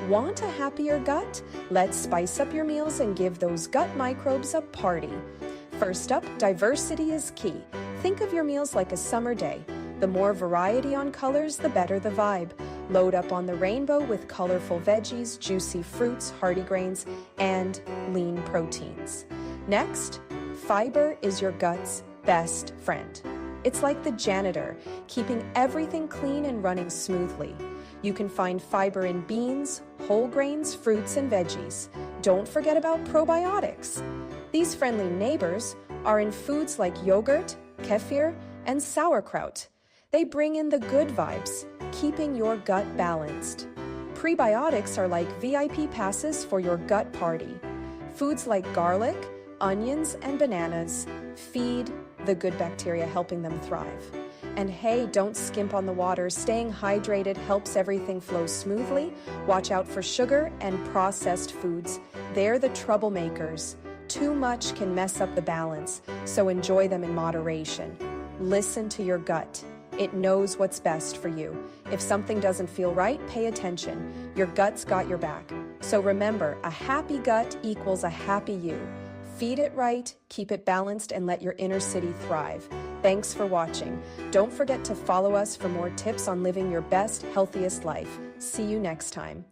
Want a happier gut? Let's spice up your meals and give those gut microbes a party. First up, diversity is key. Think of your meals like a summer day. The more variety on colors, the better the vibe. Load up on the rainbow with colorful veggies, juicy fruits, hearty grains, and lean proteins. Next, fiber is your gut's best friend. It's like the janitor, keeping everything clean and running smoothly. You can find fiber in beans, whole grains, fruits, and veggies. Don't forget about probiotics. These friendly neighbors are in foods like yogurt, kefir, and sauerkraut. They bring in the good vibes, keeping your gut balanced. Prebiotics are like VIP passes for your gut party. Foods like garlic, onions, and bananas feed the good bacteria, helping them thrive. And hey, don't skimp on the water. Staying hydrated helps everything flow smoothly. Watch out for sugar and processed foods. They're the troublemakers. Too much can mess up the balance, so enjoy them in moderation. Listen to your gut. It knows what's best for you. If something doesn't feel right, pay attention. Your gut's got your back. So remember, a happy gut equals a happy you. Feed it right, keep it balanced, and let your inner city thrive. Thanks for watching. Don't forget to follow us for more tips on living your best, healthiest life. See you next time.